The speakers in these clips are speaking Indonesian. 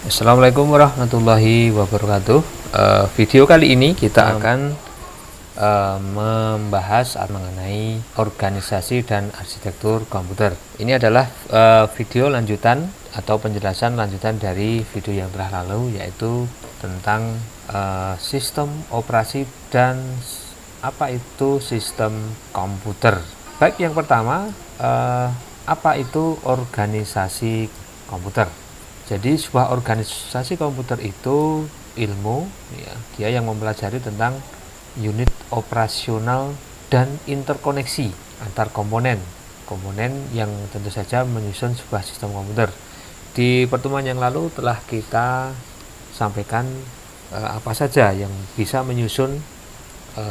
Assalamualaikum warahmatullahi wabarakatuh. Video kali ini kita akan membahas mengenai organisasi dan arsitektur komputer. Ini adalah video lanjutan atau penjelasan lanjutan dari video yang telah lalu, yaitu tentang sistem operasi dan apa itu sistem komputer. Baik, yang pertama, apa itu organisasi komputer? Jadi sebuah organisasi komputer itu ilmu, ya, dia yang mempelajari tentang unit operasional dan interkoneksi antar komponen yang tentu saja menyusun sebuah sistem komputer. Di pertemuan yang lalu telah kita sampaikan apa saja yang bisa menyusun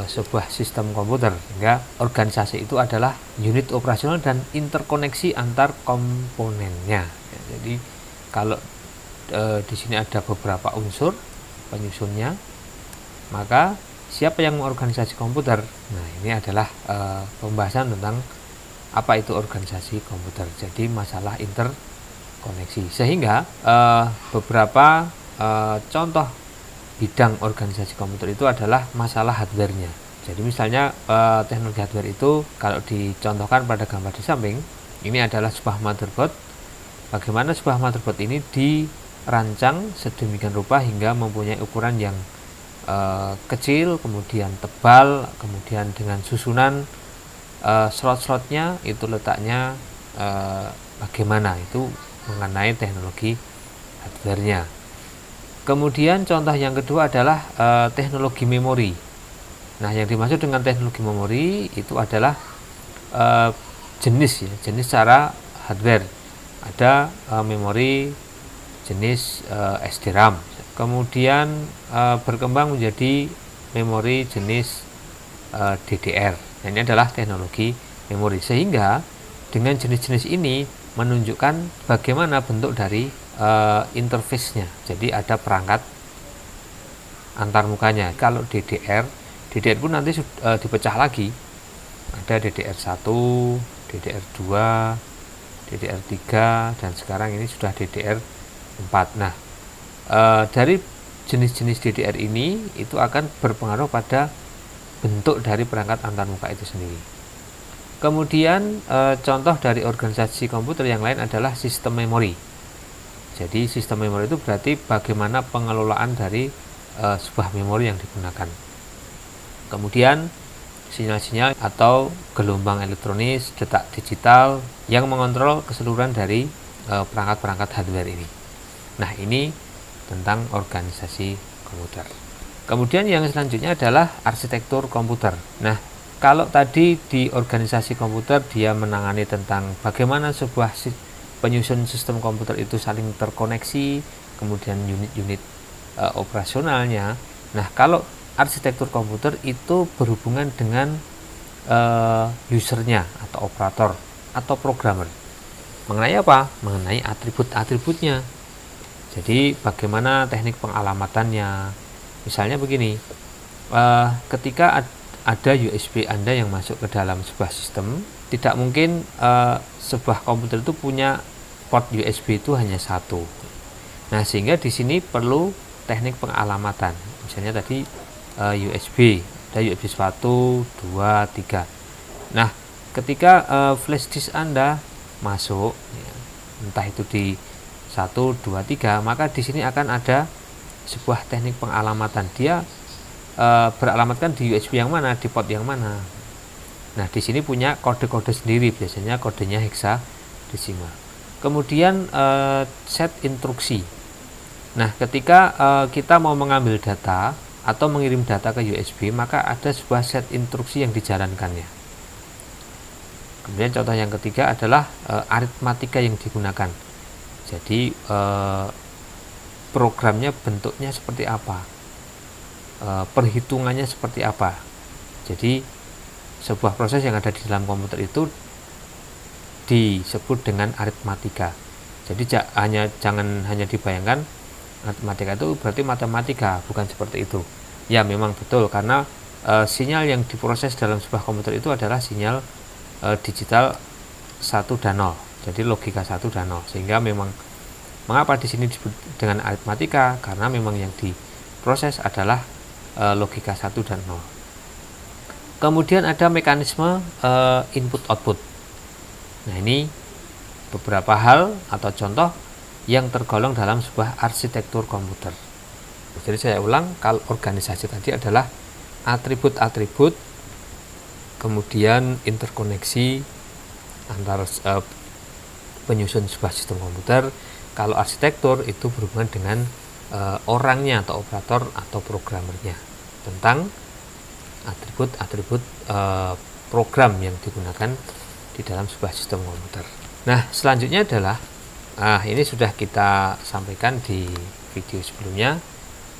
sebuah sistem komputer, sehingga organisasi itu adalah unit operasional dan interkoneksi antar komponennya. Ya, jadi kalau di sini ada beberapa unsur penyusunnya, maka siapa yang mengorganisasi komputer? Nah, ini adalah pembahasan tentang apa itu organisasi komputer. Jadi masalah interkoneksi. Sehingga beberapa contoh bidang organisasi komputer itu adalah masalah hardware-nya. Jadi misalnya teknologi hardware itu kalau dicontohkan pada gambar di samping, ini adalah sebuah motherboard. Bagaimana sebuah motherboard ini dirancang sedemikian rupa hingga mempunyai ukuran yang kecil, kemudian tebal, kemudian dengan susunan slot-slotnya itu letaknya bagaimana, itu mengenai teknologi hardware-nya. Kemudian contoh yang kedua adalah teknologi memori. Nah, yang dimaksud dengan teknologi memori itu adalah jenis secara hardware. Ada memori jenis SDRAM, kemudian berkembang menjadi memori jenis DDR. Nah, ini adalah teknologi memori, sehingga dengan jenis-jenis ini menunjukkan bagaimana bentuk dari interface-nya. Jadi ada perangkat antarmukanya. Kalau DDR pun nanti dipecah lagi, ada DDR1, DDR2, DDR3, dan sekarang ini sudah DDR4. Nah, dari jenis-jenis DDR ini itu akan berpengaruh pada bentuk dari perangkat antarmuka itu sendiri. Kemudian contoh dari organisasi komputer yang lain adalah sistem memori. Jadi sistem memori itu berarti bagaimana pengelolaan dari sebuah memori yang digunakan. Kemudian sinyal-sinyal atau gelombang elektronis, detak digital yang mengontrol keseluruhan dari perangkat-perangkat hardware ini. Nah, ini tentang organisasi komputer. Kemudian yang selanjutnya adalah arsitektur komputer. Nah, kalau tadi di organisasi komputer dia menangani tentang bagaimana sebuah penyusun sistem komputer itu saling terkoneksi, kemudian unit-unit operasionalnya. Nah, kalau arsitektur komputer itu berhubungan dengan usernya atau operator atau programmer. Mengenai apa? Mengenai atribut-atributnya. Jadi bagaimana teknik pengalamatannya. Misalnya begini, ketika ada USB Anda yang masuk ke dalam sebuah sistem, tidak mungkin sebuah komputer itu punya port USB itu hanya satu. Nah, sehingga di sini perlu teknik pengalamatan. Misalnya tadi USB, ada USB 1, 2, 3. Nah, ketika flash disk Anda masuk, ya, entah itu di 1, 2, 3, maka di sini akan ada sebuah teknik pengalamatan. Dia beralamatkan di USB yang mana, di port yang mana. Nah, di sini punya kode-kode sendiri, biasanya kodenya hexadesimal. Kemudian set instruksi. Nah, ketika kita mau mengambil data atau mengirim data ke USB, maka ada sebuah set instruksi yang dijalankannya. Kemudian contoh yang ketiga adalah aritmatika yang digunakan. Jadi programnya bentuknya seperti apa, perhitungannya seperti apa. Jadi sebuah proses yang ada di dalam komputer itu disebut dengan aritmatika. Jadi jangan hanya dibayangkan aritmatika itu berarti matematika, bukan seperti itu. Ya, memang betul, karena sinyal yang diproses dalam sebuah komputer itu adalah sinyal digital 1 dan 0. Jadi logika 1 dan 0, sehingga memang Mengapa di sini disebut dengan aritmatika? Karena memang yang diproses adalah logika 1 dan 0. Kemudian ada mekanisme input output. Nah, ini beberapa hal atau contoh yang tergolong dalam sebuah arsitektur komputer. Jadi saya ulang, kalau organisasi tadi adalah atribut-atribut, kemudian interkoneksi antara penyusun sebuah sistem komputer. Kalau arsitektur itu berhubungan dengan orangnya atau operator atau programmernya, tentang atribut-atribut program yang digunakan di dalam sebuah sistem komputer. Nah, selanjutnya adalah ini sudah kita sampaikan di video sebelumnya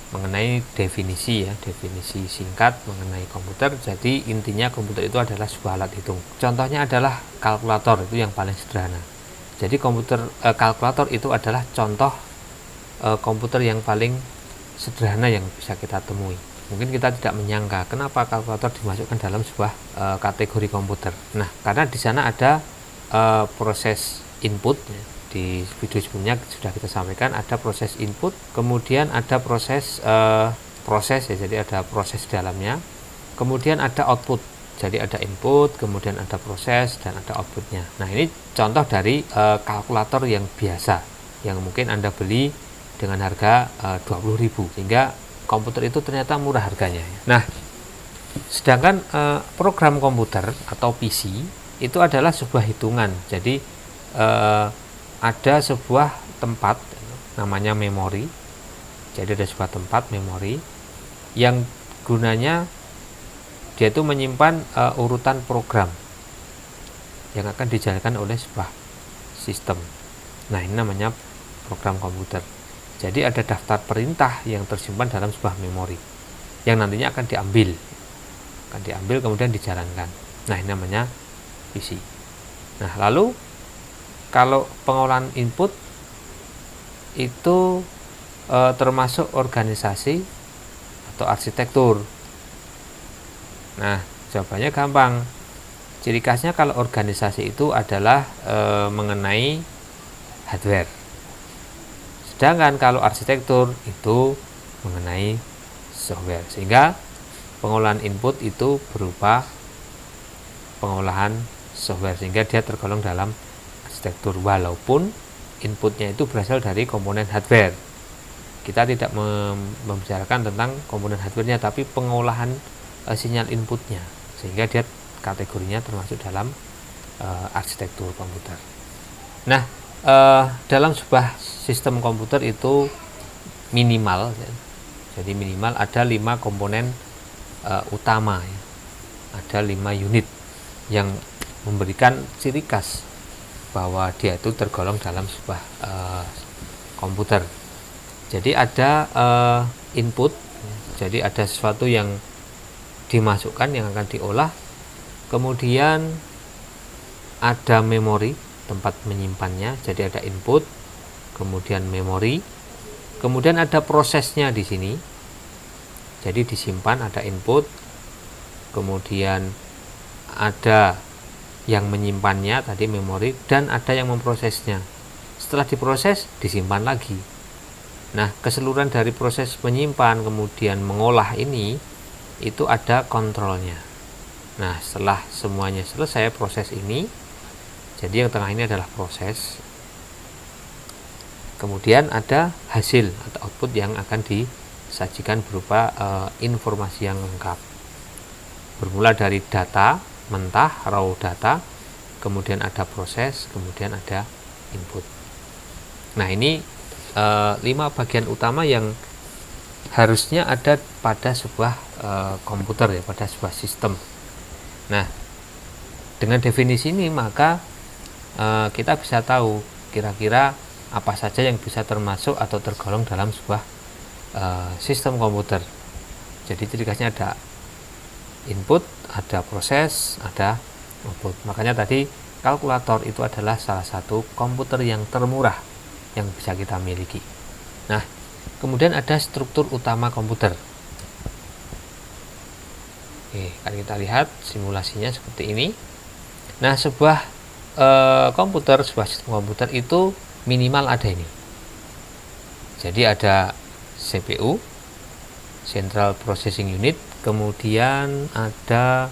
mengenai definisi ya, definisi singkat mengenai komputer. Jadi intinya komputer itu adalah sebuah alat hitung. Contohnya adalah kalkulator, itu yang paling sederhana. Jadi kalkulator itu adalah contoh komputer yang paling sederhana yang bisa kita temui. Mungkin kita tidak menyangka kenapa kalkulator dimasukkan dalam sebuah kategori komputer. Nah, karena di sana ada proses input ya. Di video sebelumnya sudah kita sampaikan ada proses input, kemudian ada proses ya, jadi ada proses dalamnya, kemudian ada output. Jadi ada input, kemudian ada proses, dan ada outputnya. Nah, ini contoh dari kalkulator yang biasa, yang mungkin Anda beli dengan harga 20.000, sehingga komputer itu ternyata murah harganya. Nah, sedangkan program komputer atau PC itu adalah sebuah hitungan. Jadi ada sebuah tempat namanya memori. Jadi ada sebuah tempat memori yang gunanya dia itu menyimpan urutan program yang akan dijalankan oleh sebuah sistem. Nah, ini namanya program komputer. Jadi ada daftar perintah yang tersimpan dalam sebuah memori yang nantinya akan diambil kemudian dijalankan. Nah, ini namanya PC. Nah, lalu kalau pengolahan input itu termasuk organisasi atau arsitektur. Nah, jawabannya gampang. Ciri khasnya kalau organisasi itu adalah mengenai hardware. Sedangkan kalau arsitektur itu mengenai software. Sehingga pengolahan input itu berupa pengolahan software, sehingga dia tergolong dalam arsitektur walaupun inputnya itu berasal dari komponen hardware. Kita tidak membicarakan tentang komponen hardware-nya, tapi pengolahan sinyal inputnya, sehingga dia kategorinya termasuk dalam arsitektur komputer. Nah, dalam sebuah sistem komputer itu minimal ya. Jadi minimal ada 5 komponen utama ya. Ada 5 unit yang memberikan ciri khas bahwa dia itu tergolong dalam sebuah komputer. Jadi ada input, jadi ada sesuatu yang dimasukkan yang akan diolah, kemudian ada memori, tempat menyimpannya, jadi ada input, kemudian memori, kemudian ada prosesnya di sini, jadi disimpan, ada input, kemudian ada yang menyimpannya tadi memori, dan ada yang memprosesnya. Setelah diproses disimpan lagi. Nah, keseluruhan dari proses menyimpan kemudian mengolah ini itu ada kontrolnya. Nah, setelah semuanya selesai proses ini, jadi yang tengah ini adalah proses, kemudian ada hasil atau output yang akan disajikan berupa informasi yang lengkap, bermula dari data mentah, raw data, kemudian ada proses, kemudian ada input. Nah, ini 5 bagian utama yang harusnya ada pada sebuah komputer ya, pada sebuah sistem. Nah, dengan definisi ini maka kita bisa tahu kira-kira apa saja yang bisa termasuk atau tergolong dalam sebuah sistem komputer. Jadi ciri khasnya ada input, ada proses, ada output. Makanya tadi kalkulator itu adalah salah satu komputer yang termurah yang bisa kita miliki. Nah, kemudian ada struktur utama komputer. Oke, akan kita lihat simulasinya seperti ini. Nah, sebuah komputer, sebuah sistem komputer itu minimal ada ini. Jadi ada CPU, Central Processing Unit, kemudian ada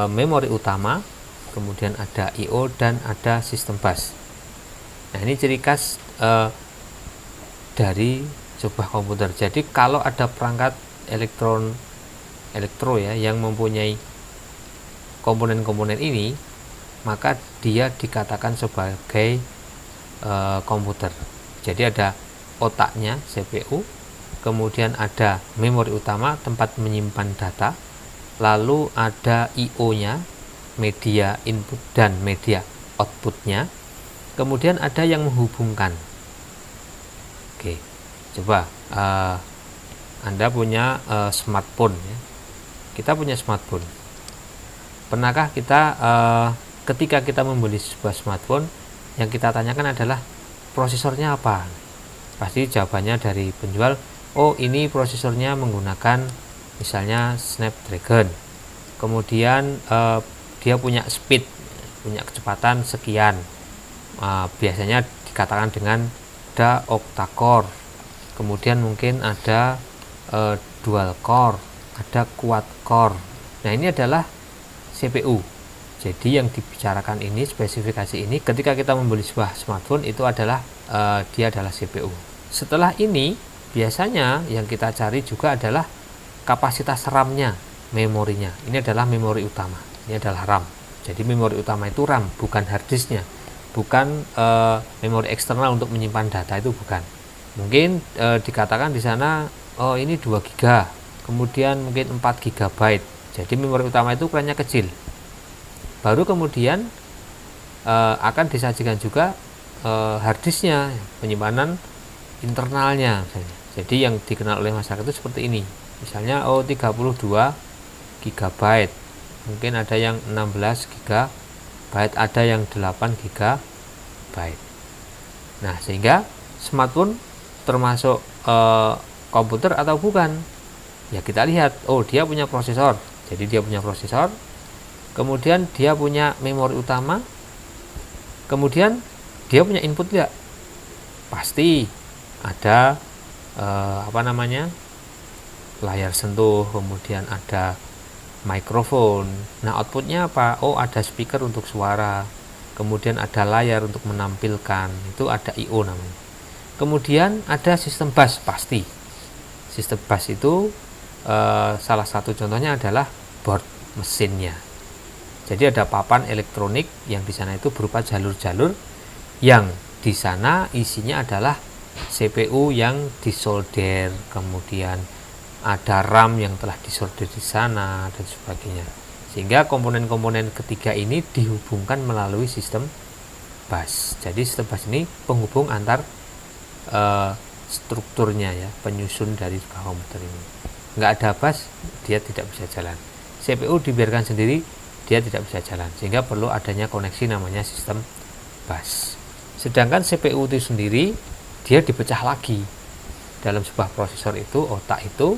memori utama, kemudian ada I/O, dan ada sistem bus. Nah, ini ciri khas dari sebuah komputer. Jadi kalau ada perangkat elektro ya yang mempunyai komponen-komponen ini, maka dia dikatakan sebagai komputer. Jadi ada otaknya CPU, kemudian ada memori utama tempat menyimpan data, lalu ada I/O-nya, media input dan media outputnya, kemudian ada yang menghubungkan. Oke, coba Anda punya smartphone ya. Kita punya smartphone. Pernahkah kita ketika kita membeli sebuah smartphone, yang kita tanyakan adalah prosesornya apa? Pasti jawabannya dari penjual, oh ini prosesornya menggunakan misalnya Snapdragon, kemudian dia punya speed, punya kecepatan sekian, biasanya dikatakan dengan ada octa-core, kemudian mungkin ada dual core, ada quad core. Nah, ini adalah CPU. Jadi yang dibicarakan ini, spesifikasi ini, ketika kita membeli sebuah smartphone itu adalah dia adalah CPU. Setelah ini biasanya yang kita cari juga adalah kapasitas RAM-nya, memorinya. Ini adalah memori utama, ini adalah RAM. Jadi memori utama itu RAM, bukan hard disknya, bukan memori eksternal untuk menyimpan data, itu bukan. Mungkin dikatakan di sana, oh ini 2 GB, kemudian mungkin 4 GB. Jadi memori utama itu ukurannya kecil. Baru kemudian akan disajikan juga hard disknya, penyimpanan internalnya misalnya. Jadi yang dikenal oleh masyarakat itu seperti ini. Misalnya 32 GB, mungkin ada yang 16 GB, ada yang 8 GB. Nah, sehingga smartphone termasuk komputer atau bukan? Ya kita lihat, oh dia punya prosesor. Jadi dia punya prosesor, kemudian dia punya memori utama, kemudian dia punya input enggak? Pasti ada layar sentuh, kemudian ada mikrofon. Nah, outputnya apa? Oh, ada speaker untuk suara, kemudian ada layar untuk menampilkan, itu ada I/O namanya. Kemudian ada sistem bus. Pasti sistem bus itu salah satu contohnya adalah board mesinnya. Jadi ada papan elektronik yang di sana itu berupa jalur-jalur, yang di sana isinya adalah CPU yang disolder, kemudian ada RAM yang telah disolder di sana dan sebagainya. Sehingga komponen-komponen ketiga ini dihubungkan melalui sistem bus. Jadi sistem bus ini penghubung antar strukturnya ya, penyusun dari sebuah komputer ini. Nggak ada bus, dia tidak bisa jalan. CPU dibiarkan sendiri, dia tidak bisa jalan, sehingga perlu adanya koneksi namanya sistem bus. Sedangkan CPU itu sendiri dia dipecah lagi dalam sebuah prosesor itu, otak itu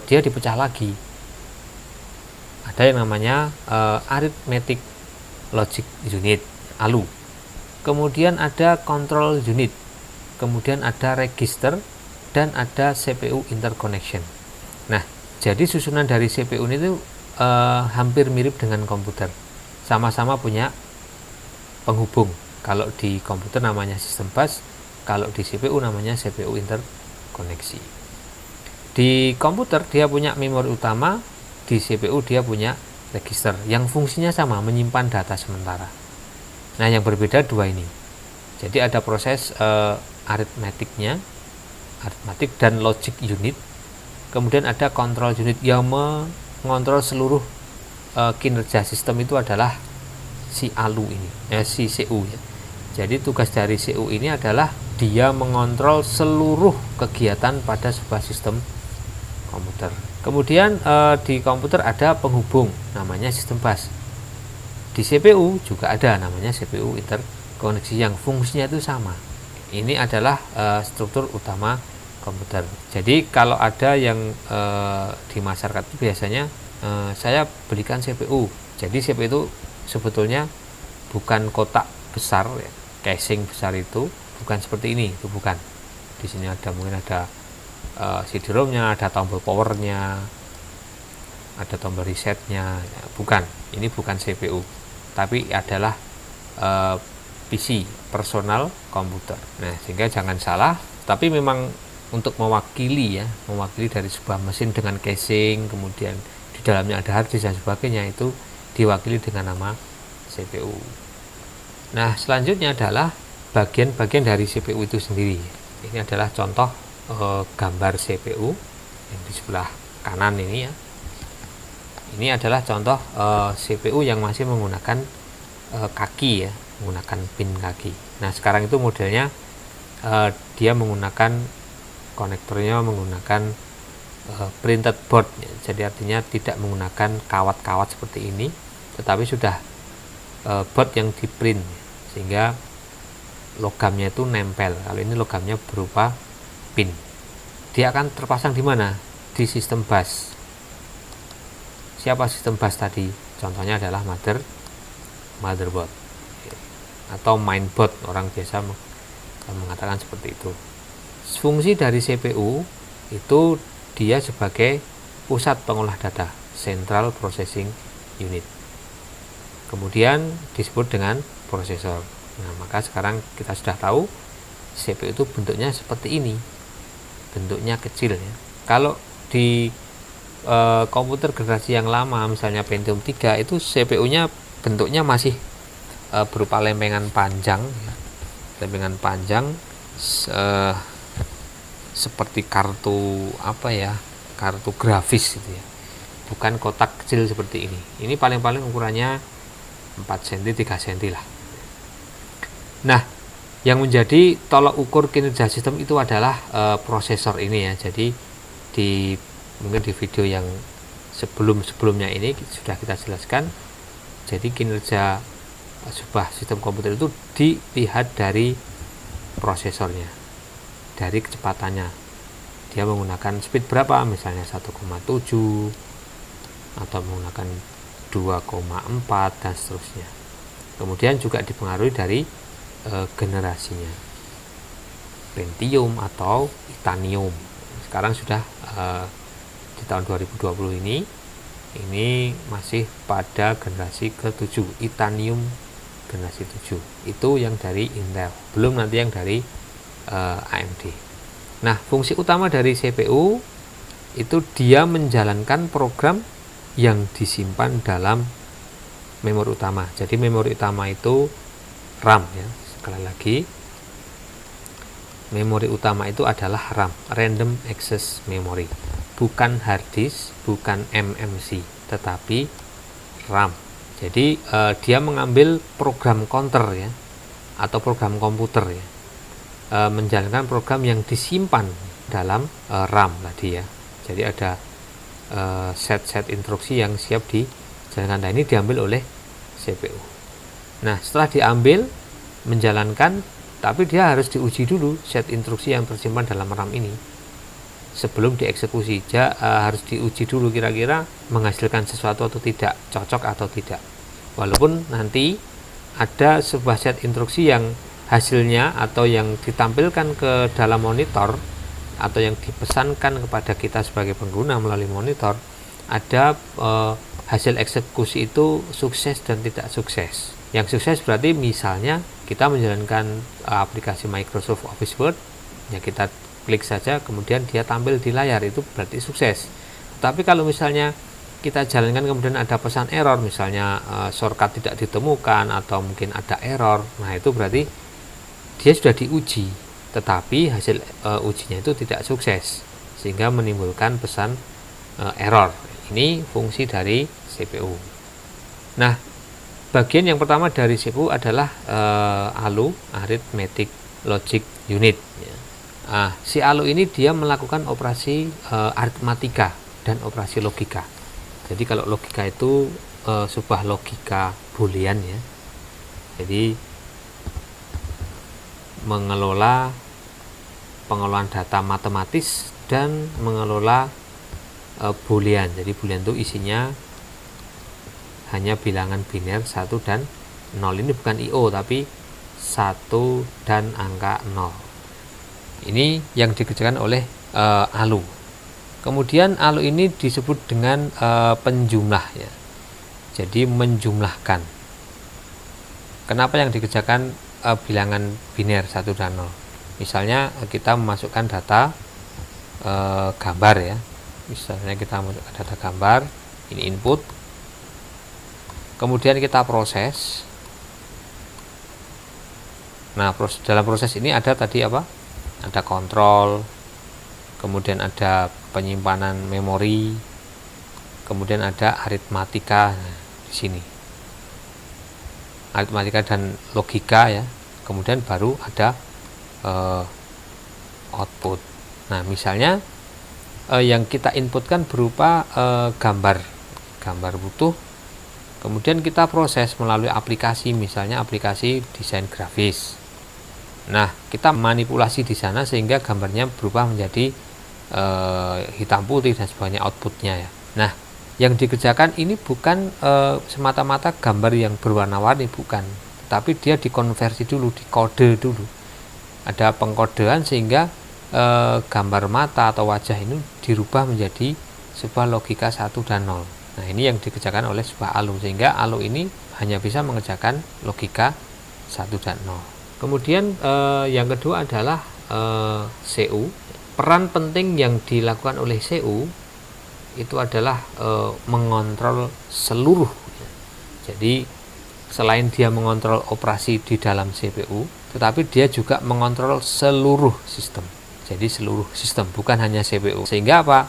dia dipecah lagi. Ada yang namanya arithmetic logic unit, ALU. Kemudian ada control unit, kemudian ada register, dan ada CPU interconnection. Nah, jadi susunan dari CPU ini tuh hampir mirip dengan komputer, sama-sama punya penghubung. Kalau di komputer namanya sistem bus, kalau di CPU namanya CPU interkoneksi. Di komputer dia punya memori utama, di CPU dia punya register yang fungsinya sama, menyimpan data sementara. Nah, yang berbeda dua ini. Jadi ada proses aritmetiknya, aritmetik dan logic unit. Kemudian ada control unit yang mengontrol seluruh kinerja sistem, itu adalah si ALU ini, si CPU ya. Jadi tugas dari CPU ini adalah dia mengontrol seluruh kegiatan pada sebuah sistem komputer. Kemudian di komputer ada penghubung namanya sistem bus. Di CPU juga ada namanya CPU interkoneksi yang fungsinya itu sama. Ini adalah struktur utama komputer. Jadi kalau ada yang di masyarakat itu biasanya saya belikan CPU. Jadi CPU itu sebetulnya bukan kotak besar ya, casing besar itu, bukan seperti ini, itu bukan. Di sini ada mungkin ada CD-ROM-nya, ada tombol powernya, ada tombol resetnya, ya, bukan. Ini bukan CPU, tapi adalah PC, personal komputer. Nah, sehingga jangan salah, tapi memang untuk mewakili dari sebuah mesin dengan casing, kemudian di dalamnya ada hard disk dan sebagainya, itu diwakili dengan nama CPU. Nah, selanjutnya adalah bagian-bagian dari CPU itu sendiri. Ini adalah contoh gambar CPU yang di sebelah kanan ini ya. Ini adalah contoh CPU yang masih menggunakan kaki ya, menggunakan pin kaki. Nah, sekarang itu modelnya dia menggunakan konektornya menggunakan printed board ya. Jadi artinya tidak menggunakan kawat-kawat seperti ini, tetapi sudah board yang di print sehingga logamnya itu nempel. Kalau ini logamnya berupa pin. Dia akan terpasang di mana? Di sistem bus. Siapa sistem bus tadi? Contohnya adalah motherboard atau mainboard, orang biasa mengatakan seperti itu. Fungsi dari CPU itu dia sebagai pusat pengolah data, Central Processing Unit. Kemudian disebut dengan prosesor. Nah, maka sekarang kita sudah tahu CPU itu bentuknya seperti ini, bentuknya kecil ya. Kalau di komputer generasi yang lama, misalnya Pentium 3, itu CPU-nya bentuknya masih berupa lempengan panjang ya. Lempengan panjang seperti kartu kartu grafis gitu ya, bukan kotak kecil seperti ini. Ini paling-paling ukurannya 4 cm 3 cm lah. Nah, yang menjadi tolok ukur kinerja sistem itu adalah prosesor ini ya. Jadi mungkin di video yang sebelumnya ini sudah kita jelaskan. Jadi kinerja sebuah sistem komputer itu dilihat dari prosesornya, dari kecepatannya. Dia menggunakan speed berapa, misalnya 1,7 atau menggunakan 2,4 dan seterusnya. Kemudian juga dipengaruhi dari generasinya, Pentium atau Titanium. Sekarang sudah di tahun 2020 ini masih pada generasi ke-7, Titanium generasi 7. Itu yang dari Intel, belum nanti yang dari AMD. Nah, fungsi utama dari CPU itu dia menjalankan program yang disimpan dalam memori utama. Jadi memori utama itu RAM ya. Sekali lagi, memori utama itu adalah RAM, Random Access Memory, bukan hard disk, bukan MMC, tetapi RAM. Jadi dia mengambil program counter ya, atau program komputer ya, menjalankan program yang disimpan dalam RAM tadi ya. Jadi ada set instruksi yang siap dijalankan. Nah, ini diambil oleh CPU. Nah, setelah diambil menjalankan, tapi dia harus diuji dulu set instruksi yang tersimpan dalam RAM ini sebelum dieksekusi. Harus diuji dulu kira-kira menghasilkan sesuatu atau tidak, cocok atau tidak. Walaupun nanti ada sebuah set instruksi yang hasilnya atau yang ditampilkan ke dalam monitor atau yang dipesankan kepada kita sebagai pengguna melalui monitor, ada hasil eksekusi itu sukses dan tidak sukses. Yang sukses berarti misalnya kita menjalankan aplikasi Microsoft Office Word, ya kita klik saja kemudian dia tampil di layar, itu berarti sukses. Tapi kalau misalnya kita jalankan kemudian ada pesan error, misalnya shortcut tidak ditemukan atau mungkin ada error, nah itu berarti dia sudah diuji tetapi hasil ujinya itu tidak sukses sehingga menimbulkan pesan error. Ini fungsi dari CPU. Nah, bagian yang pertama dari CPU adalah ALU, Arithmetic Logic Unit ya. Si ALU ini dia melakukan operasi aritmatika dan operasi logika. Jadi kalau logika itu sebuah logika boolean ya. Jadi mengelola pengelolaan data matematis dan mengelola boolean. Jadi boolean itu isinya hanya bilangan biner 1 dan 0. Ini bukan IO tapi 1 dan angka 0. Ini yang dikerjakan oleh ALU. Kemudian ALU ini disebut dengan penjumlah ya. Jadi menjumlahkan. Kenapa yang dikerjakan bilangan biner 1 dan 0? Misalnya kita memasukkan data gambar ya. Misalnya kita masukkan data gambar, ini input. Kemudian kita proses. Nah, dalam proses ini ada tadi apa? Ada kontrol, kemudian ada penyimpanan memori, kemudian ada aritmatika. Nah, di sini aritmatika dan logika ya. Kemudian baru ada output. Nah, misalnya yang kita inputkan berupa gambar utuh, kemudian kita proses melalui aplikasi, misalnya aplikasi desain grafis. Nah, kita manipulasi di sana sehingga gambarnya berubah menjadi hitam putih dan sebagainya outputnya ya. Nah, yang dikerjakan ini bukan semata-mata gambar yang berwarna-warni, bukan, tapi dia dikonversi dulu, dikode dulu. Ada pengkodean sehingga gambar mata atau wajah ini dirubah menjadi sebuah logika 1 dan 0. Nah, ini yang dikerjakan oleh sebuah ALU, sehingga ALU ini hanya bisa mengerjakan logika 1 dan 0. Kemudian yang kedua adalah CU. Peran penting yang dilakukan oleh CU itu adalah mengontrol seluruh. Jadi selain dia mengontrol operasi di dalam CPU, tetapi dia juga mengontrol seluruh sistem. Jadi seluruh sistem, bukan hanya CPU. Sehingga apa?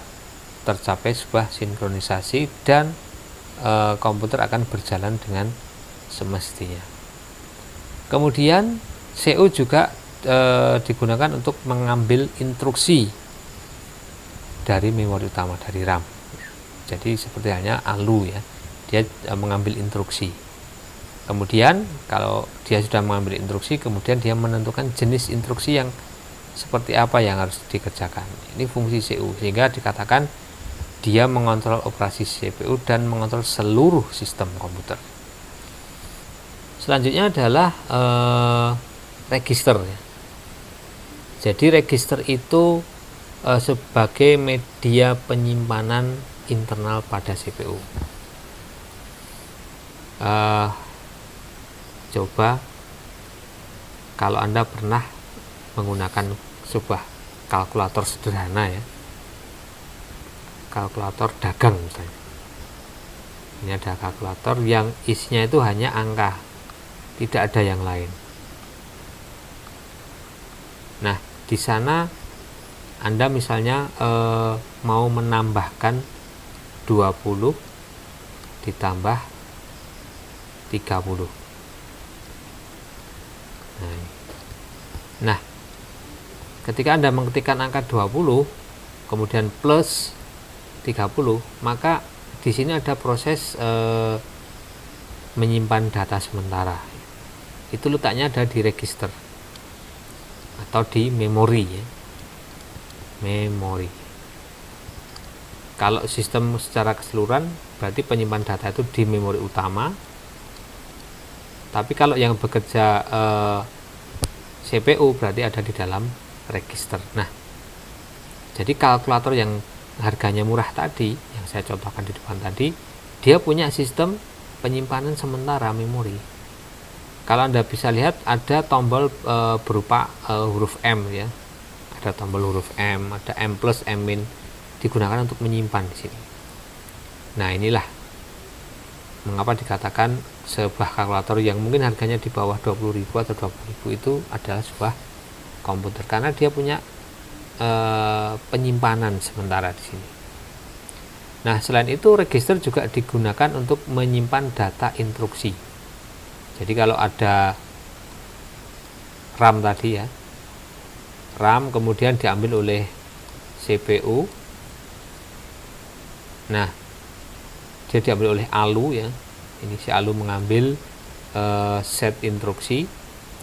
Tercapai sebuah sinkronisasi dan komputer akan berjalan dengan semestinya. Kemudian CU juga digunakan untuk mengambil instruksi dari memori utama, dari RAM. Jadi seperti halnya ALU ya, dia mengambil instruksi. Kemudian kalau dia sudah mengambil instruksi, kemudian dia menentukan jenis instruksi yang seperti apa yang harus dikerjakan. Ini fungsi CU, sehingga dikatakan dia mengontrol operasi CPU dan mengontrol seluruh sistem komputer. Selanjutnya adalah register ya. Jadi register itu sebagai media penyimpanan internal pada CPU. Coba kalau Anda pernah menggunakan sebuah kalkulator sederhana ya, kalkulator dagang misalnya. Ini ada kalkulator yang isinya itu hanya angka, tidak ada yang lain. Nah, di sana Anda misalnya mau menambahkan 20 ditambah 30. Nah, ketika Anda mengetikkan angka 20 kemudian plus 30, maka di sini ada proses menyimpan data sementara. Itu letaknya ada di register atau di memori ya. Memori. Kalau sistem secara keseluruhan berarti penyimpan data itu di memori utama. Tapi kalau yang bekerja CPU berarti ada di dalam register. Nah, jadi kalkulator yang harganya murah tadi, yang saya contohkan di depan tadi, dia punya sistem penyimpanan sementara memori. Kalau Anda bisa lihat ada tombol berupa huruf M ya. Ada tombol huruf M, ada M plus, M min, digunakan untuk menyimpan di sini. Nah, inilah mengapa dikatakan sebuah kalkulator yang mungkin harganya di bawah 20.000 atau 20.000 itu adalah sebuah komputer, karena dia punya penyimpanan sementara di sini. Nah, selain itu register juga digunakan untuk menyimpan data instruksi. Jadi kalau ada RAM tadi ya, RAM kemudian diambil oleh CPU. Nah, dia diambil oleh ALU ya. Ini si ALU mengambil set instruksi,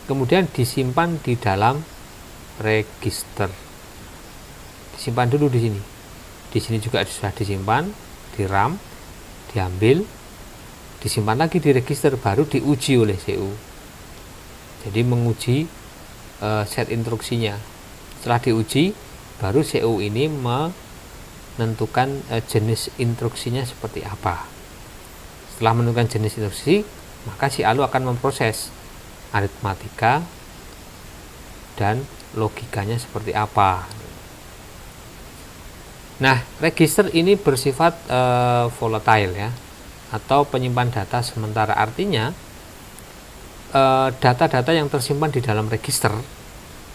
kemudian disimpan di dalam register. Disimpan dulu di sini. Di sini juga sudah disimpan di RAM, diambil, disimpan lagi di register, baru diuji oleh CPU. Jadi menguji set instruksinya. Setelah diuji, baru CPU ini menentukan jenis instruksinya seperti apa. Setelah menentukan jenis instruksi, maka si ALU akan memproses aritmatika dan logikanya seperti apa. Nah, register ini bersifat volatile ya, atau penyimpan data sementara. Artinya data-data yang tersimpan di dalam register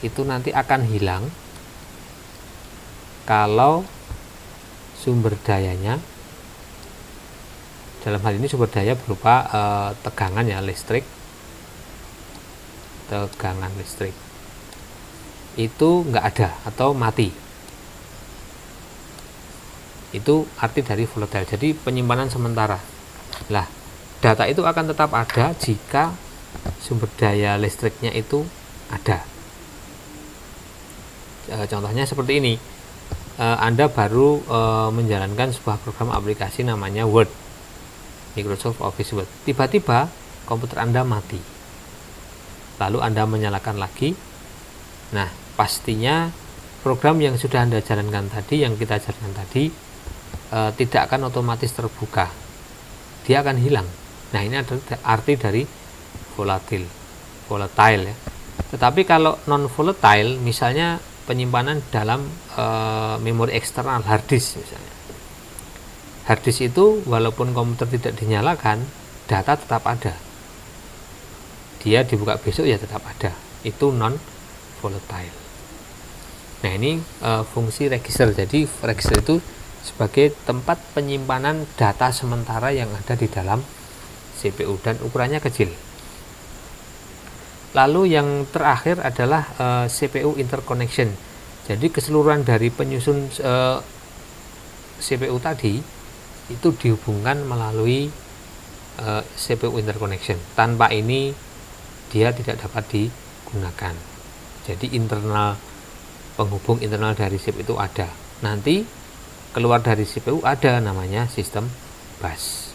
itu nanti akan hilang kalau sumber dayanya, dalam hal ini sumber daya berupa tegangan ya, listrik, tegangan listrik itu nggak ada atau mati. Itu arti dari volatile, jadi penyimpanan sementara. Lah, data itu akan tetap ada jika sumber daya listriknya itu ada. Contohnya seperti ini, Anda baru menjalankan sebuah program aplikasi namanya Word, Microsoft Office Word. Tiba-tiba komputer Anda mati, lalu Anda menyalakan lagi. Nah, pastinya program yang sudah Anda jalankan tadi, yang kita jalankan tadi, tidak akan otomatis terbuka, dia akan hilang. Nah, ini adalah arti dari volatile ya. Tetapi kalau non volatile, misalnya penyimpanan dalam memori eksternal, hard disk misalnya. Hard disk itu walaupun komputer tidak dinyalakan, data tetap ada. Dia dibuka besok ya tetap ada. Itu non volatile. Nah, ini fungsi register. Jadi register itu sebagai tempat penyimpanan data sementara yang ada di dalam CPU dan ukurannya kecil. Lalu yang terakhir adalah CPU interconnection. Jadi keseluruhan dari penyusun CPU tadi itu dihubungkan melalui CPU interconnection. Tanpa ini dia tidak dapat digunakan. Jadi internal, penghubung internal dari CPU itu ada. Nanti keluar dari CPU ada namanya sistem bus.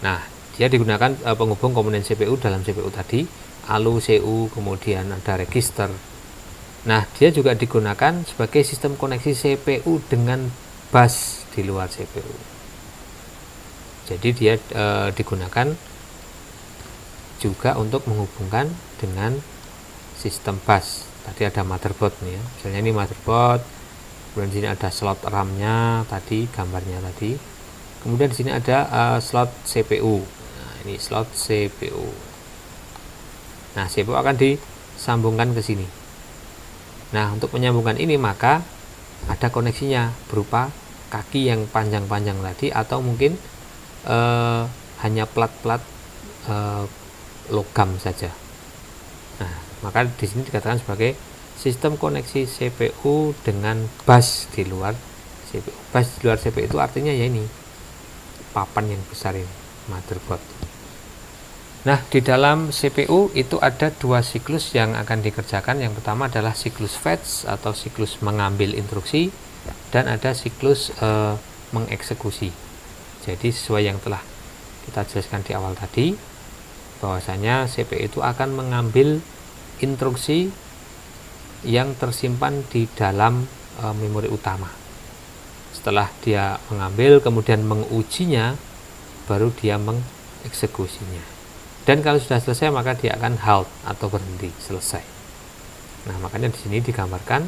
Nah, dia digunakan penghubung komponen CPU dalam CPU tadi, ALU, CU, kemudian ada register. Nah, dia juga digunakan sebagai sistem koneksi CPU dengan bus di luar CPU. Jadi dia digunakan juga untuk menghubungkan dengan sistem bus. Tadi ada motherboard nih ya. Misalnya ini motherboard, kemudian di sini ada slot RAM-nya tadi, gambarnya tadi. Kemudian di sini ada slot CPU. Nah, ini slot CPU. Nah, CPU akan disambungkan ke sini. Nah, untuk menyambungkan ini maka ada koneksinya berupa kaki yang panjang-panjang tadi, atau mungkin hanya plat-plat logam saja. Nah, maka di sini dikatakan sebagai sistem koneksi CPU dengan bus di luar CPU. Bus di luar CPU itu artinya ya ini papan yang besar ini, motherboard. Nah, di dalam CPU itu ada dua siklus yang akan dikerjakan. Yang pertama adalah siklus fetch atau siklus mengambil instruksi, dan ada siklus mengeksekusi. Jadi sesuai yang telah kita jelaskan di awal tadi, bahwasanya CPU itu akan mengambil instruksi yang tersimpan di dalam memori utama. Setelah dia mengambil, kemudian mengujinya, baru dia mengeksekusinya. Dan kalau sudah selesai, maka dia akan halt atau berhenti, selesai. Nah, makanya di sini digambarkan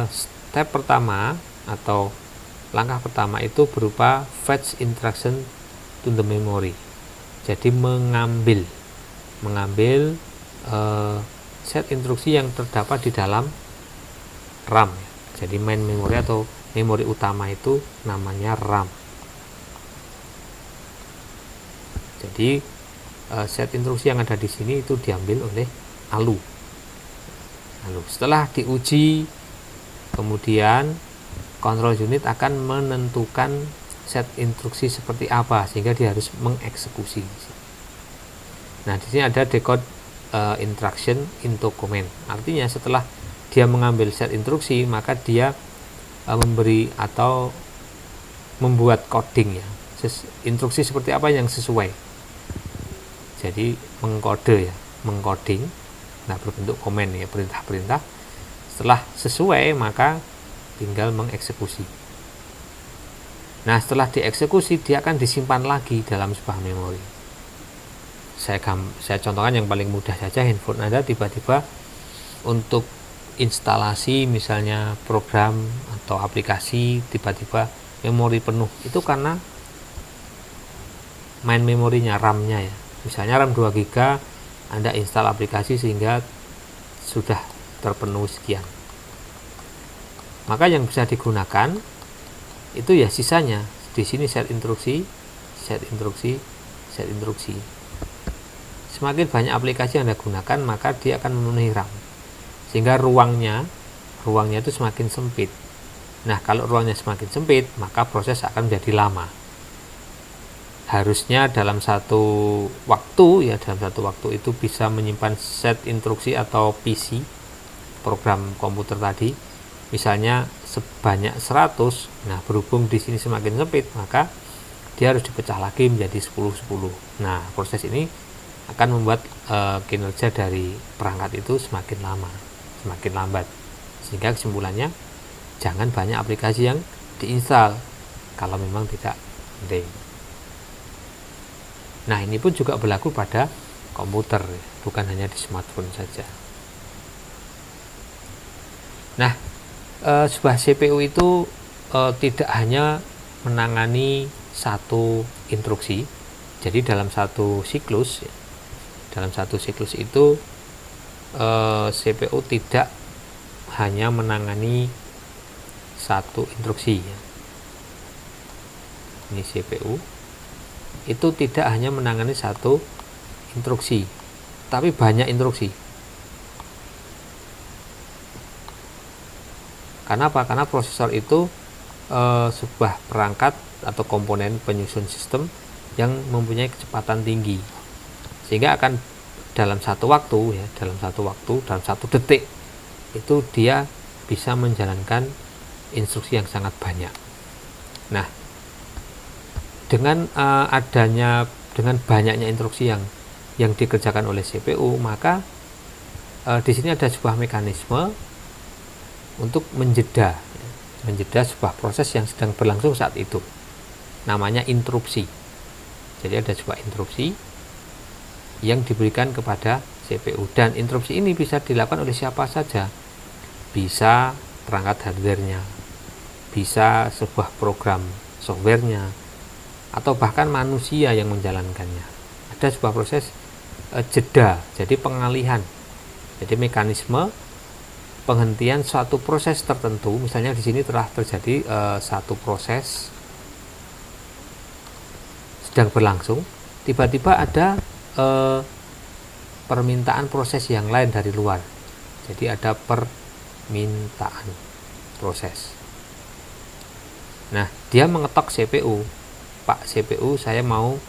step pertama atau langkah pertama itu berupa fetch instruction to the memory. Jadi mengambil set instruksi yang terdapat di dalam RAM. Jadi main memory atau memori utama itu namanya RAM. Jadi set instruksi yang ada di sini itu diambil oleh ALU. Setelah diuji, kemudian control unit akan menentukan set instruksi seperti apa sehingga dia harus mengeksekusi. Nah, di sini ada decode instruction into command. Artinya setelah dia mengambil set instruksi, maka dia memberi atau membuat coding ya, instruksi seperti apa yang sesuai. Jadi mengkode ya, mengcoding. Nah, berbentuk komen ya, perintah-perintah. Setelah sesuai maka tinggal mengeksekusi. Nah, setelah dieksekusi dia akan disimpan lagi dalam sebuah memori. Saya contohkan yang paling mudah saja. Handphone Anda tiba-tiba untuk instalasi misalnya program atau aplikasi tiba-tiba memori penuh, itu karena main memorinya, RAM-nya ya. Misalnya RAM 2 GB, Anda install aplikasi sehingga sudah terpenuhi sekian. Maka yang bisa digunakan itu ya sisanya. Di sini set instruksi, set instruksi, set instruksi. Semakin banyak aplikasi yang Anda gunakan, maka dia akan memenuhi RAM. Sehingga ruangnya itu semakin sempit. Nah, kalau ruangnya semakin sempit, maka proses akan menjadi lama. Harusnya dalam satu waktu itu bisa menyimpan set instruksi atau PC, program komputer tadi, misalnya sebanyak 100. Nah, berhubung di sini semakin sempit, maka dia harus dipecah lagi menjadi 10-10. Nah, proses ini akan membuat kinerja dari perangkat itu semakin lama, semakin lambat. Sehingga kesimpulannya, jangan banyak aplikasi yang diinstal kalau memang tidak penting. Nah, ini pun juga berlaku pada komputer, bukan hanya di smartphone saja. Nah, sebuah CPU itu tidak hanya menangani satu instruksi. Jadi dalam satu siklus itu CPU tidak hanya menangani satu instruksi. Ini CPU itu tidak hanya menangani satu instruksi, tapi banyak instruksi. Karena apa? Karena prosesor itu sebuah perangkat atau komponen penyusun sistem yang mempunyai kecepatan tinggi, sehingga akan dalam satu detik itu dia bisa menjalankan instruksi yang sangat banyak. Nah, dengan banyaknya instruksi yang dikerjakan oleh CPU, maka di sini ada sebuah mekanisme untuk menjeda sebuah proses yang sedang berlangsung saat itu. Namanya interupsi. Jadi ada sebuah interupsi yang diberikan kepada CPU, dan interupsi ini bisa dilakukan oleh siapa saja. Bisa perangkat hardware-nya, bisa sebuah program software-nya, atau bahkan manusia yang menjalankannya. Ada sebuah proses jeda, jadi pengalihan. Jadi mekanisme penghentian suatu proses tertentu. Misalnya di sini telah terjadi satu proses sedang berlangsung, tiba-tiba ada permintaan proses yang lain dari luar. Jadi ada permintaan proses. Nah, dia mengetok CPU, Pak CPU, saya mau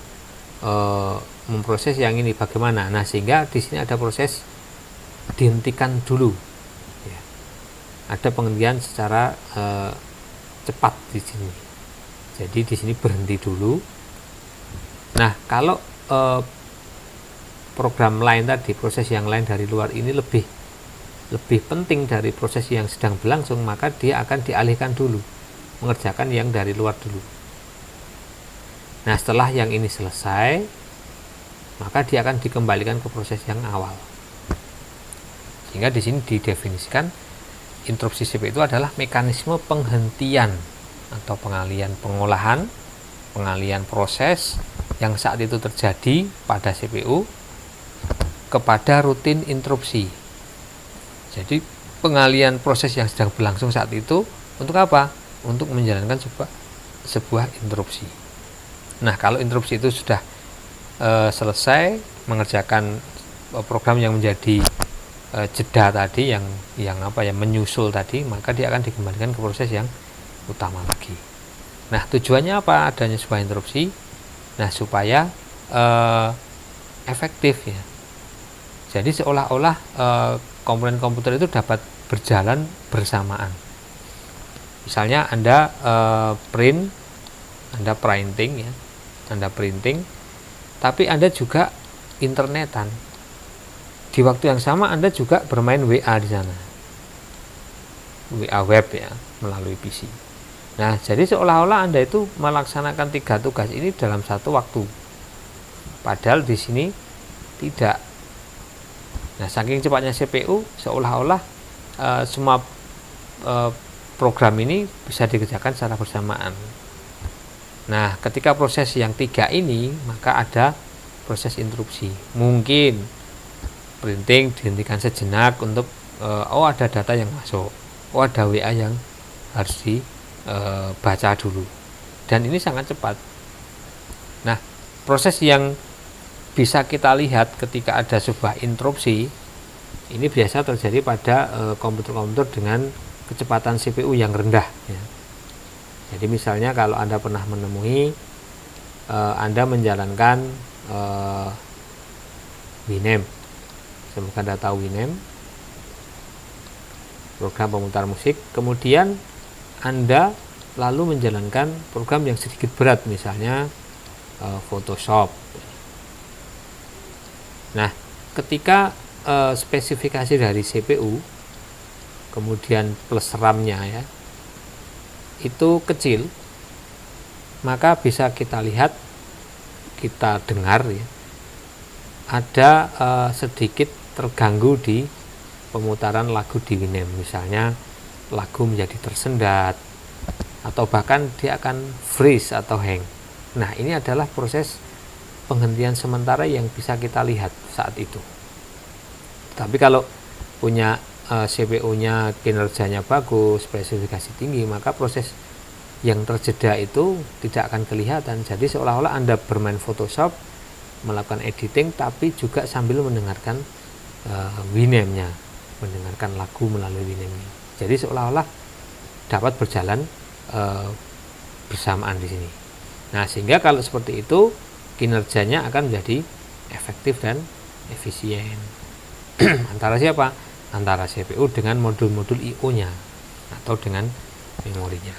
memproses yang ini, bagaimana? Nah, sehingga di sini ada proses dihentikan dulu. Ya. Ada penghentian secara cepat di sini. Jadi di sini berhenti dulu. Nah, kalau program lain tadi, proses yang lain dari luar ini lebih penting dari proses yang sedang berlangsung, maka dia akan dialihkan dulu, mengerjakan yang dari luar dulu. Nah, setelah yang ini selesai, maka dia akan dikembalikan ke proses yang awal. Sehingga di sini didefinisikan interupsi CPU itu adalah mekanisme penghentian atau pengalihan proses yang saat itu terjadi pada CPU kepada rutin interupsi. Jadi pengalihan proses yang sedang berlangsung saat itu untuk apa? Untuk menjalankan sebuah interupsi. Nah, kalau interupsi itu sudah selesai mengerjakan program yang menjadi jeda tadi, yang menyusul tadi, maka dia akan dikembalikan ke proses yang utama lagi. Nah, tujuannya apa adanya sebuah interupsi? Nah, supaya efektif ya. Jadi seolah-olah komponen komputer itu dapat berjalan bersamaan. Misalnya Anda printing, tapi Anda juga internetan. Di waktu yang sama Anda juga bermain WA di sana, WA web ya, melalui PC. Nah, jadi seolah-olah Anda itu melaksanakan 3 tugas ini dalam satu waktu. Padahal di sini tidak. Nah, saking cepatnya CPU, seolah-olah semua program ini bisa dikerjakan secara bersamaan. Nah, ketika proses yang 3 ini, maka ada proses interupsi. Mungkin printing dihentikan sejenak untuk ada data yang masuk, ada WA yang harus dibaca dulu, dan ini sangat cepat. Nah, proses yang bisa kita lihat ketika ada sebuah interupsi ini biasa terjadi pada komputer-komputer dengan kecepatan CPU yang rendah ya. Jadi misalnya kalau Anda pernah menemui Anda menjalankan Winamp, semoga Anda tahu Winamp, program pemutar musik, kemudian Anda lalu menjalankan program yang sedikit berat, misalnya Photoshop. Nah, ketika spesifikasi dari CPU kemudian plus RAM-nya ya itu kecil, maka bisa kita lihat, kita dengar ya, ada sedikit terganggu di pemutaran lagu di Winamp. Misalnya lagu menjadi tersendat, atau bahkan dia akan freeze atau hang. Nah, ini adalah proses penghentian sementara yang bisa kita lihat saat itu. Tapi kalau punya CPU-nya kinerjanya bagus, spesifikasi tinggi, maka proses yang terjeda itu tidak akan kelihatan. Jadi seolah-olah Anda bermain Photoshop, melakukan editing, tapi juga sambil mendengarkan Winamp-nya, mendengarkan lagu melalui Winamp-nya. Jadi seolah-olah dapat berjalan bersamaan di sini. Nah, sehingga kalau seperti itu kinerjanya akan menjadi efektif dan efisien. Antara siapa? Antara CPU dengan modul-modul I/O-nya atau dengan memorinya.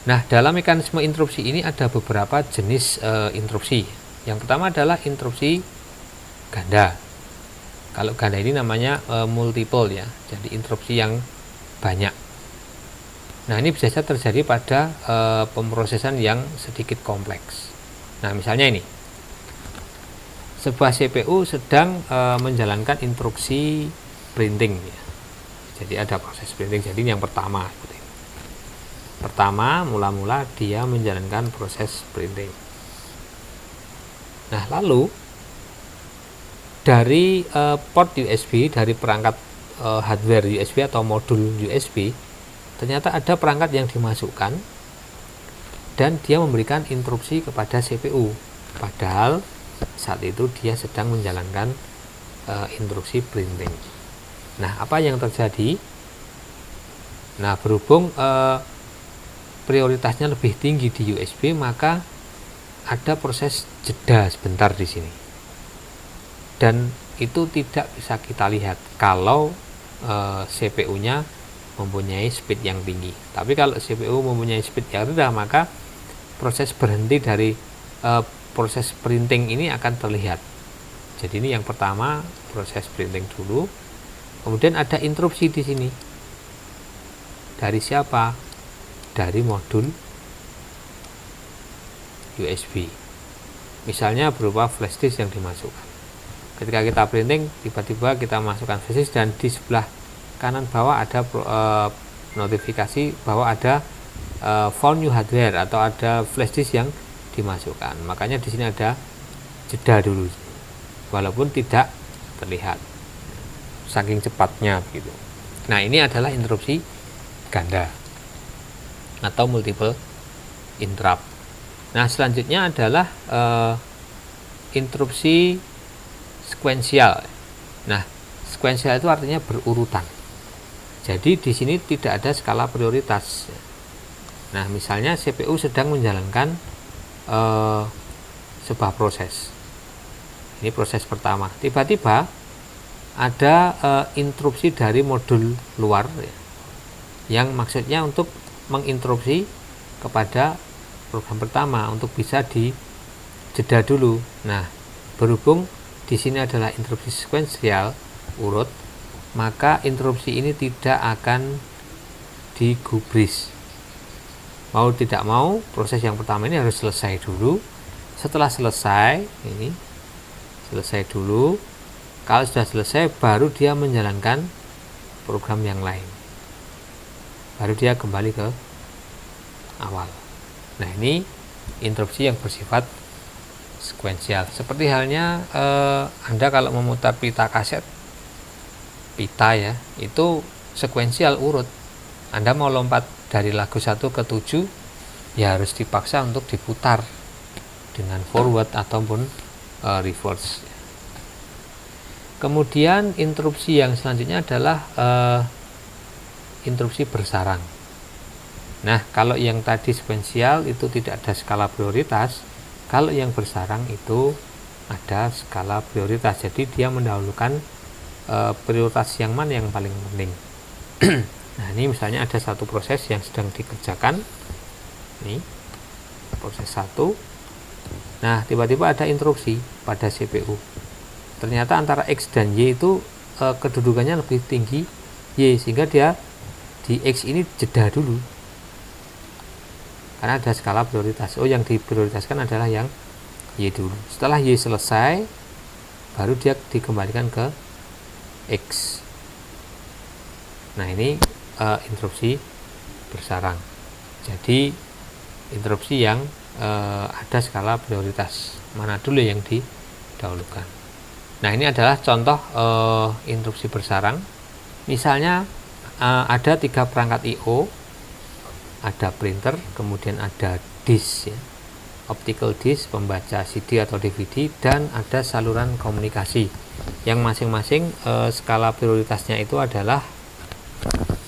Nah, dalam mekanisme interupsi ini ada beberapa jenis interupsi. Yang pertama adalah interupsi ganda. Kalau ganda ini namanya multiple ya, jadi interupsi yang banyak. Nah, ini biasa terjadi pada pemrosesan yang sedikit kompleks. Nah, misalnya ini, sebuah CPU sedang menjalankan instruksi printing ya. Jadi ada proses printing. Jadi ini yang pertama. Pertama, mula-mula dia menjalankan proses printing. Nah, lalu dari port USB, dari perangkat hardware USB atau modul USB, ternyata ada perangkat yang dimasukkan dan dia memberikan instruksi kepada CPU. Padahal saat itu dia sedang menjalankan instruksi printing. Nah, apa yang terjadi? Nah, berhubung prioritasnya lebih tinggi di USB, maka ada proses jeda sebentar di sini. Dan itu tidak bisa kita lihat kalau CPU-nya mempunyai speed yang tinggi. Tapi kalau CPU mempunyai speed yang rendah, maka proses berhenti dari proses printing ini akan terlihat. Jadi ini yang pertama, proses printing dulu. Kemudian ada interupsi di sini. Dari siapa? Dari modul USB. Misalnya berupa flash disk yang dimasukkan. Ketika kita printing, tiba-tiba kita masukkan flash disk dan di sebelah kanan bawah ada notifikasi bahwa ada found new hardware atau ada flash disk yang dimasukkan. Makanya di sini ada jeda dulu, walaupun tidak terlihat saking cepatnya begitu. Nah, ini adalah interupsi ganda atau multiple interrupt. Nah, selanjutnya adalah interupsi sekuensial. Nah, sekuensial itu artinya berurutan. Jadi di sini tidak ada skala prioritas. Nah, misalnya CPU sedang menjalankan sebuah proses. Ini proses pertama. Tiba-tiba ada interupsi dari modul luar ya, yang maksudnya untuk menginterupsi kepada program pertama untuk bisa jeda dulu. Nah, berhubung di sini adalah interupsi sekuensial urut, maka interupsi ini tidak akan digubris. Mau tidak mau, proses yang pertama ini harus selesai dulu. Setelah selesai, ini selesai dulu. Kalau sudah selesai, baru dia menjalankan program yang lain. Baru dia kembali ke awal. Nah, ini interupsi yang bersifat sekuensial. Seperti halnya Anda kalau memutar pita kaset, pita ya, itu sekuensial urut. Anda mau lompat dari lagu 1 ke 7, ya harus dipaksa untuk diputar dengan forward ataupun reverse. Kemudian interupsi yang selanjutnya adalah interupsi bersarang. Nah, kalau yang tadi sekuensial itu tidak ada skala prioritas, kalau yang bersarang itu ada skala prioritas. Jadi dia mendahulukan prioritas yang mana yang paling penting. Nah, ini misalnya ada satu proses yang sedang dikerjakan. Ini proses 1. Nah, tiba-tiba ada interupsi pada CPU. Ternyata antara X dan Y itu kedudukannya lebih tinggi Y, sehingga dia di X ini jeda dulu. Karena ada skala prioritas. Oh, yang diprioritaskan adalah yang Y dulu. Setelah Y selesai, baru dia dikembalikan ke X. Nah, ini interupsi bersarang. Jadi interupsi yang ada skala prioritas. Mana dulu yang didahulukan. Nah, ini adalah contoh interupsi bersarang. Misalnya ada 3 perangkat I/O. Ada printer, kemudian ada disk ya, optical disk, pembaca CD atau DVD, dan ada saluran komunikasi yang masing-masing skala prioritasnya itu adalah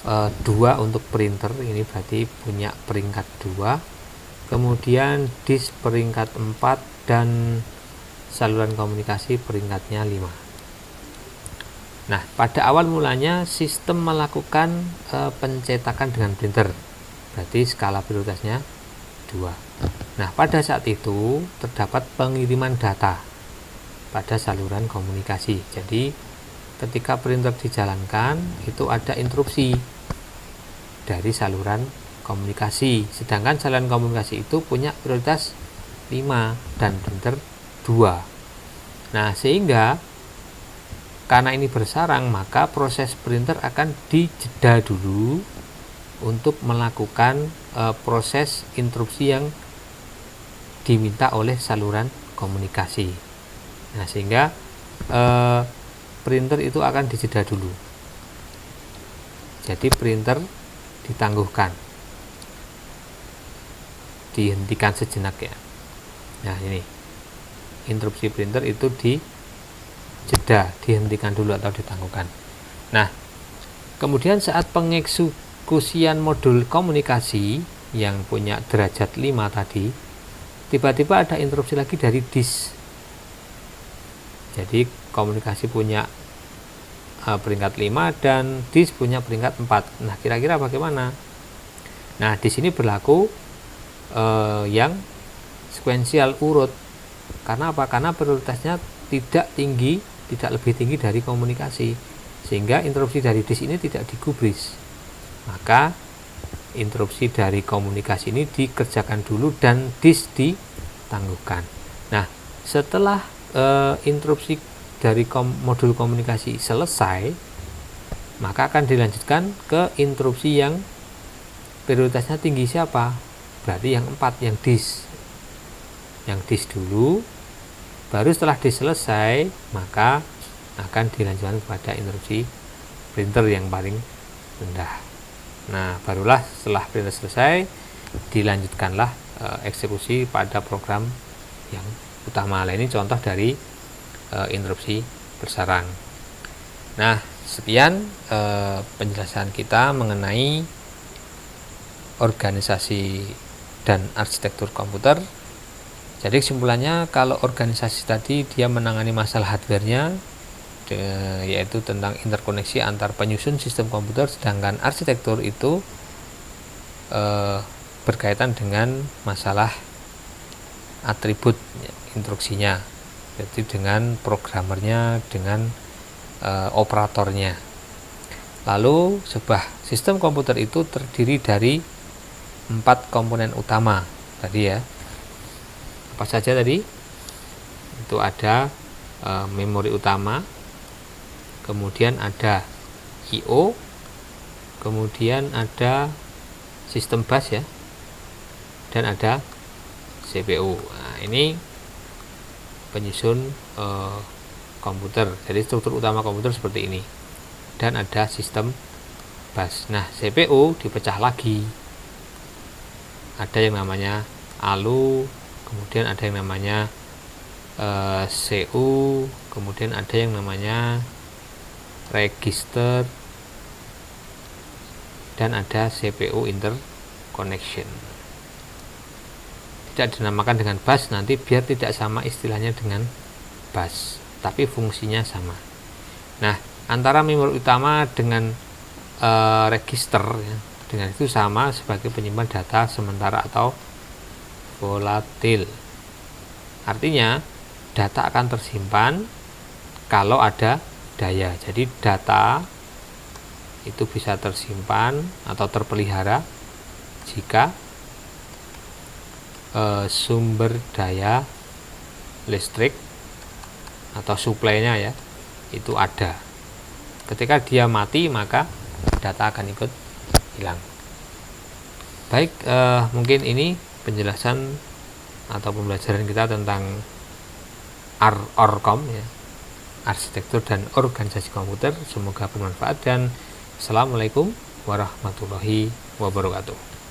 2 untuk printer, ini berarti punya peringkat 2, kemudian disk peringkat 4, dan saluran komunikasi peringkatnya 5. Nah, pada awal mulanya sistem melakukan pencetakan dengan printer, berarti skala prioritasnya 2. Nah, pada saat itu terdapat pengiriman data pada saluran komunikasi. Jadi ketika printer dijalankan itu ada interupsi dari saluran komunikasi, sedangkan saluran komunikasi itu punya prioritas 5 dan printer 2. Nah, sehingga karena ini bersarang, maka proses printer akan dijeda dulu untuk melakukan proses interupsi yang diminta oleh saluran komunikasi. Nah, sehingga printer itu akan dijeda dulu. Jadi printer ditangguhkan, dihentikan sejenak ya. Nah, ini interupsi printer itu dijeda, dihentikan dulu atau ditangguhkan. Nah, kemudian saat pengeksekusian modul komunikasi yang punya derajat 5 tadi, tiba-tiba ada interupsi lagi dari disk. Jadi komunikasi punya peringkat 5 dan disk punya peringkat 4. Nah, kira-kira bagaimana? Nah, di sini berlaku yang sekuensial urut. Karena apa? Karena prioritasnya tidak tinggi, tidak lebih tinggi dari komunikasi, sehingga interupsi dari disk ini tidak digubris. Maka interupsi dari komunikasi ini dikerjakan dulu dan disk ditangguhkan. Nah, setelah interupsi dari modul komunikasi selesai, maka akan dilanjutkan ke interupsi yang prioritasnya tinggi. Siapa? Berarti yang 4, yang disk. Yang disk dulu, baru setelah disk selesai, maka akan dilanjutkan kepada interupsi printer yang paling rendah. Nah, barulah setelah printer selesai, dilanjutkanlah eksekusi pada program yang utama. Ini contoh dari interupsi bersarang. Nah, sekian penjelasan kita mengenai organisasi dan arsitektur komputer. Jadi kesimpulannya, kalau organisasi tadi dia menangani masalah hardware-nya, yaitu tentang interkoneksi antar penyusun sistem komputer, sedangkan arsitektur itu berkaitan dengan masalah atribut instruksinya, jadi dengan programmernya, dengan operatornya. Lalu sebuah sistem komputer itu terdiri dari 4 komponen utama tadi ya. Apa saja tadi? Itu ada memori utama, kemudian ada I/O, kemudian ada sistem bus ya, dan ada CPU. Nah, ini penyusun komputer. Jadi struktur utama komputer seperti ini, dan ada sistem bus. Nah, CPU dipecah lagi, ada yang namanya ALU, kemudian ada yang namanya CU, kemudian ada yang namanya register, dan ada CPU interconnection. Tidak dinamakan dengan bus nanti biar tidak sama istilahnya dengan bus, tapi fungsinya sama. Nah, antara memori utama dengan register ya, dengan itu sama sebagai penyimpan data sementara atau volatil. Artinya data akan tersimpan kalau ada daya. Jadi data itu bisa tersimpan atau terpelihara jika sumber daya listrik atau suplainya ya itu ada. Ketika dia mati maka data akan ikut hilang. Baik, mungkin ini penjelasan atau pembelajaran kita tentang ORCOM ya, arsitektur dan organisasi komputer. Semoga bermanfaat dan assalamualaikum warahmatullahi wabarakatuh.